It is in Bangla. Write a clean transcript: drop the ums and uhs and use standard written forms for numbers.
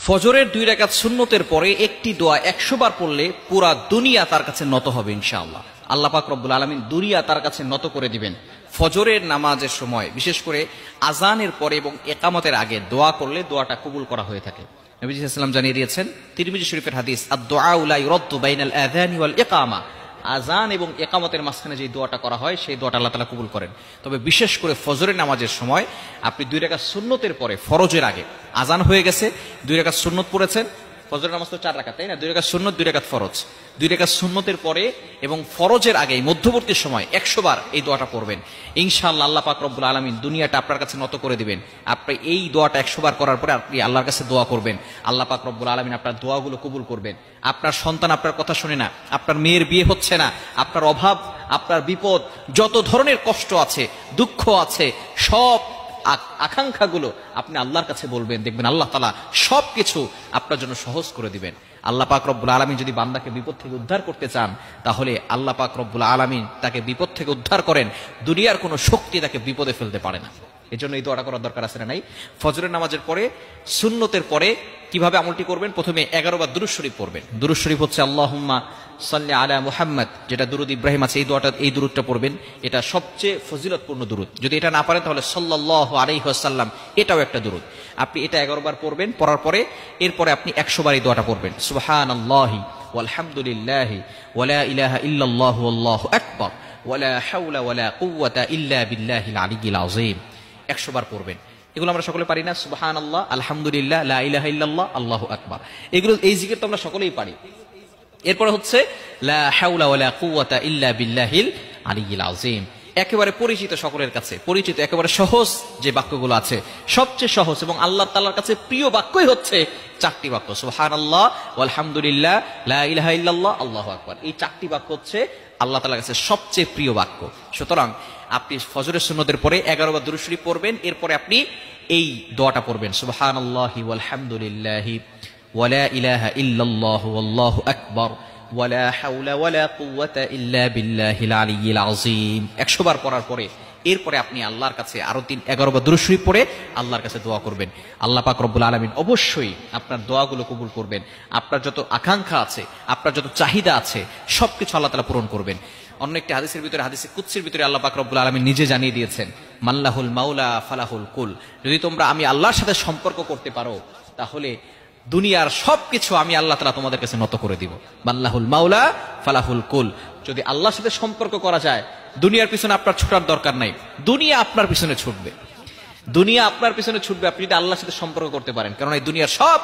ফজরের 2 রাকাত সুন্নতের পরে একটি দোয়া 100 বার পড়লে পুরা দুনিয়া তার কাছে নত হবে ইনশাআল্লাহ। আল্লাহ পাক রব্বুল আলামিন দুনিয়া তার কাছে নত করে দিবেন। ফজরের নামাজের সময় বিশেষ করে আজানের পরে এবং ইকামতের আগে দোয়া করলে দোয়াটা কবুল করা হয়ে থাকে। নবী সাল্লাল্লাহু আলাইহি ওয়াসাল্লাম জানিয়ে দিয়েছেন, তিরমিজি শরীফের হাদিস, আদ-দুআউ লা ইউরাদ্দু বাইনাল আযানি ওয়াল ইকামা। আজান এবং ইকামতের মাঝখানে যে দোয়াটা করা হয় সেই দোয়াটা আল্লাহ তাআলা কবুল করেন। তবে বিশেষ করে ফজরের নামাজের সময় আপনি 2 রাকাত সুন্নতের পরে, ফরজের আগে আজান হয়ে গেছে, 2 রাকাত সুন্নত পড়েছেন। ফজরের নামাজ তো 4 রাকাত, তাই না? 2 রাকাত সুন্নত, 2 রাকাত ফরজ। 2 রাকাত সুন্নতের পরে এবং ফরজের আগে মধ্যবর্তী সময় 100 বার এই দোয়াটা পড়বেন। ইনশাআল্লাহ আল্লাহ পাক রব্বুল আলামিন দুনিয়াটা আপনার কাছে নত করে দিবেন। আপনি এই দোয়াটা 100 বার করার পরে আপনি আল্লাহর কাছে দোয়া করবেন, আল্লাহ পাক রব্বুল আলামিন আপনার দোয়াগুলো কবুল করবেন। আপনার সন্তান আপনার কথা শুনে না, আপনার মেয়ের বিয়ে হচ্ছে না, আপনার অভাব, আপনার বিপদ, যত ধরনের কষ্ট আছে, দুঃখ আছে, সব আকাঙ্ক্ষাগুলো আপনি আল্লাহর কাছে বলবেন, দেখবেন আল্লাহ তাআলা সবকিছু আপনার জন্য সহজ করে দিবেন। আল্লাহ পাক রব্বুল আলামিন যদি বান্দাকে বিপদ থেকে উদ্ধার করতে চান, তাহলে আল্লাহ পাক রব্বুল আলামিন তাকে বিপদ থেকে উদ্ধার করেন। দুনিয়ার কোনো শক্তি তাকে বিপদে ফেলতে পারে না। এজন্য এই দোয়াটা করার দরকার আছে না নাই? ফজরের নামাজের পরে, সুন্নতের পরে কিভাবে আমলটি করবেন? প্রথমে 11 বার দুরূদ শরীফ পড়বেন। দুরূদ শরীফ হচ্ছে আল্লাহুম্মা সাল্লি আলা মুহাম্মদ, যেটা দুরূদ ইব্রাহিম আছে, এই দুরূদটা পড়বেন। এটা সবচেয়ে ফজিলতপূর্ণ দুরূদ। যদি এটা না পারেন তাহলে সাল্লাল্লাহু আলাইহি ওয়াসাল্লাম, এটাও একটা দুরূদ। আপনি এটা 11 বার পড়বেন। পড়ার পরে এরপরে আপনি 100 বার এই দোয়াটা পড়বেন, সুবহানাল্লাহি ওয়ালহামদুলিল্লাহি ওয়ালা ইলাহা ইল্লাল্লাহু আল্লাহু আকবার ওয়ালা হাওলা ওয়ালা কুওয়াতা ইল্লা বিল্লাহিল আলিয়্যিল আযীম। 100 বার পড়বেন। এগুলো আমরা সকলে পারি না? সুবহানাল্লাহ, আলহামদুলিল্লাহ, লা ইলাহা ইল্লাল্লাহ, আল্লাহু আকবার। এগুলো, এই জিকির তো আমরা সকলেই পারি। এরপরে হচ্ছে লা হাওলা ওয়ালা কুওয়াতা ইল্লা বিল্লাহিল আলিয়্যিল আযীম। একেবারে পরিচিত, সকলের কাছে পরিচিত, একেবারে সহজ যে বাক্যগুলো আছে, সবচেয়ে সহজ এবং আল্লাহ তাআলার কাছে প্রিয় বাক্যই হচ্ছে 4টি বাক্য, সুবহানাল্লাহ, আলহামদুলিল্লাহ, লা ইলাহা ইল্লাল্লাহ, আল্লাহু আকবার। এই 4টি বাক্য হচ্ছে আল্লাহ তাআলার কাছে সবচেয়ে প্রিয় বাক্য। সুতরাং আপনি ফজরের সুন্নতের পরে 11 বার দুরূদ শরীফ পড়বেন। এরপরে আপনি এই দোয়াটা পড়বেন, সুবহানাল্লাহি ওয়ালহামদুলিল্লাহি ওয়ালা ইলাহা ইল্লাল্লাহু আল্লাহু আকবার ওয়ালা হাওলা ওয়ালা কুওয়াতা ইল্লা বিল্লাহিল আলিয়্যিল আযীম। 100 বার পড়ার পরে এরপরে আপনি আল্লাহর কাছে আরো 11 বার দুরূদ শরীফ পড়ে আল্লাহর কাছে দোয়া করবেন। আল্লাহ পাক রব্বুল আলামিন অবশ্যই আপনার দোয়াগুলো কবুল করবেন। আপনার যত আকাঙ্ক্ষা আছে, আপনার যত চাহিদা আছে, সবকিছু আল্লাহ তাআলা পূরণ করবেন। অন্য একটি হাদিসের ভিতরে, হাদিসে কুদসির ভিতরে আল্লাহ পাক রব্বুল আলামিন নিজে জানিয়ে দিয়েছেন, মাল্লাহুল মাওলা ফালাহুল কুল। যদি তোমরা আমি আল্লাহর সাথে সম্পর্ক করতে পারো, তাহলে দুনিয়ার সবকিছু আমি আল্লাহ তাআলা তোমাদের কাছে নত করে দিব। মাল্লাহুল মাওলা ফালাহুল কুল। যদি আল্লাহর সাথে সম্পর্ক করা যায়, দুনিয়ার পিছনে আপনার ছুটার দরকার নাই, দুনিয়া আপনার পিছনে ছুটবে। দুনিয়া আপনার পিছনে ছুটবে আপনি যদি আল্লাহর সাথে সম্পর্ক করতে পারেন। কারণ এই দুনিয়ার সব